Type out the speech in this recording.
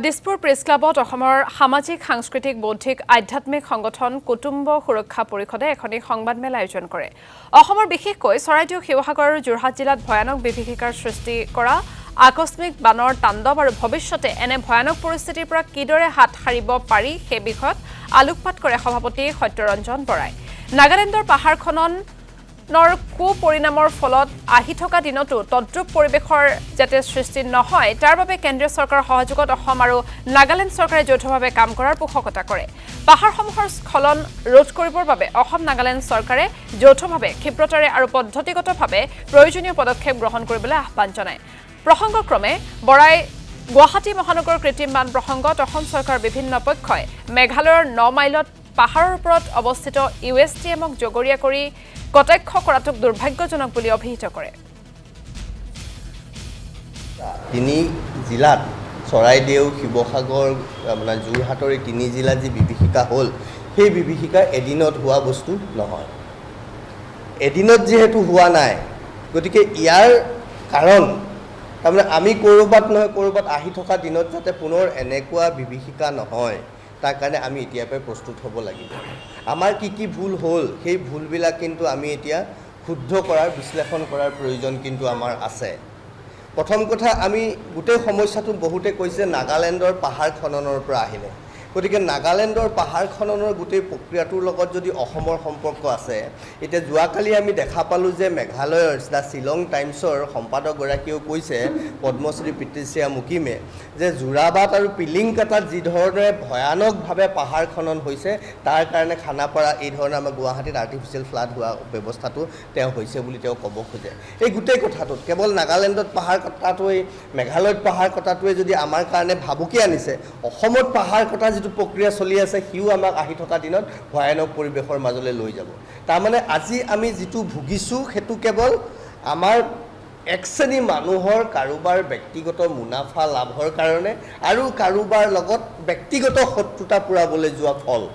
Dispur press ক্লাবত অসমৰ সামাজিক সাংস্কৃতিক বৌদ্ধিক আধ্যাত্মিক সংগঠন কুটুম্ব সুৰক্ষা পৰিষদে এখনি সংবাদমেল আয়োজন কৰে। অসমৰ বিশেষকৈ চৰাইদেউ শিৱসাগৰ আৰু যোৰহাট জিলাত ভয়ানক বিভীষিকাৰ সৃষ্টি কৰা আকস্মিক বানৰ তাণ্ডৱ আৰু ভৱিষ্যতে এনে ভয়ানক পৰিস্থিতিৰ পৰা কিদৰে হাত সাৰিব পাৰি সেই বিষয়ত আলোকপাত কৰে সভাপতি সত্যৰঞ্জন বৰাই। নাগালেণ্ডৰ পাহাৰ খনন কুপৰিণামৰ ফলত আহি থকা দিনতো তদ্ৰুপ পৰিৱেশৰ যাতে সৃষ্টি নহয় তাৰ বাবে কেন্দ্ৰীয় চৰকাৰৰ সহযোগত অসম আৰু নাগালেণ্ড চৰকাৰে যৌথভাৱে কাম কৰাৰ পোষকতা কৰে। পাহাৰসমূহৰ স্খলন ৰোধ কৰিবৰ বাবে অসম নাগালেণ্ড চৰকাৰে যৌথভাৱে ক্ষিপ্ৰতাৰে আৰু পদ্ধতিগতভাৱে প্ৰয়োজনীয় পদক্ষেপ গ্ৰহণ কৰিবলৈ আহ্বান জনায়। প্ৰসংগক্ৰমে বৰাই গুৱাহাটী মহানগৰ কৃত্ৰিম বান প্ৰসংগত অসম চৰকাৰৰ বিভিন্ন পক্ষই মেঘালয়ৰ 9 মাইলত পাহাৰৰ ওপৰত অৱস্থিত USTMক জগৰীয়া কৰি কটাক্ষ কৰাটোক দুৰ্ভাগ্যজনক বুলি অভিহিত কৰে। তিনি জিলাত চৰাইদেউ শিৱসাগৰ যোৰহাটৰ তিনি জিলাত যি বিভীষিকা হ'ল সেই বিভীষিকা এদিনত হোৱা বস্তু নহয়। এদিনত যিহেতু হোৱা নাই গতিকে ইয়াৰ কাৰণ তাৰমানে আমি ক'ৰবাত নহয় ক'ৰবাত আহি থকা দিনত যাতে পুনৰ এনেকুৱা বিভীষিকা নহয় তাৰ কাৰণে আমি এতিয়াৰ পৰাই প্ৰস্তুত হ'ব লাগিব। আমাৰ কি ভুল হ'ল সেই ভুলবিলাক কিন্তু আমি এতিয়া শুদ্ধ কৰাৰ বিশ্লেষণ কৰাৰ প্ৰয়োজন কিন্তু আমাৰ আছে। প্ৰথম কথা আমি গোটেই সমস্যাটো বহুতে কৈছে নাগালেণ্ডৰ পাহাৰ খননৰ পৰা আহিলে। গতিকে নাগালেণ্ডৰ পাহাৰ খননৰ গোটেই প্ৰক্ৰিয়াটোৰ লগত যদি অসমৰ সম্পৰ্ক আছে, এতিয়া যোৱাকালি আমি দেখা পালোঁ যে মেঘালয়ৰ দ্য শ্বিলং টাইমছৰ সম্পাদকগৰাকীয়েও কৈছে পদ্মশ্ৰী পিতৃশ্ৰীয়া মুকিমে যে যোৰাবাট আৰু পিলিংকাটাত যি ধৰণে ভয়ানকভাৱে পাহাৰ খনন হৈছে তাৰ কাৰণে খানাপাৰা এই ধৰণে আমাৰ গুৱাহাটীত আৰ্টিফিচিয়েল ফ্লাড হোৱা ব্যৱস্থাটো তেওঁ হৈছে বুলি তেওঁ ক'ব খোজে। এই গোটেই কথাটোত কেৱল নাগালেণ্ডত পাহাৰ কটাটোৱেই মেঘালয়ত পাহাৰ কটাটোৱে যদি আমাৰ কাৰণে ভাবুকি আনিছে, অসমত পাহাৰ কটা যিটো প্ৰক্ৰিয়া চলি আছে সিও আমাক আহি থকা দিনত ভয়ানক পৰিৱেশৰ মাজলৈ লৈ যাব। তাৰমানে আজি আমি যিটো ভুগিছোঁ সেইটো কেৱল আমাৰ এক শ্ৰেণী মানুহৰ কাৰোবাৰ ব্যক্তিগত মুনাফা লাভৰ কাৰণে আৰু কাৰোবাৰ লগত ব্যক্তিগত শত্ৰুতা পূৰাবলৈ যোৱা ফল।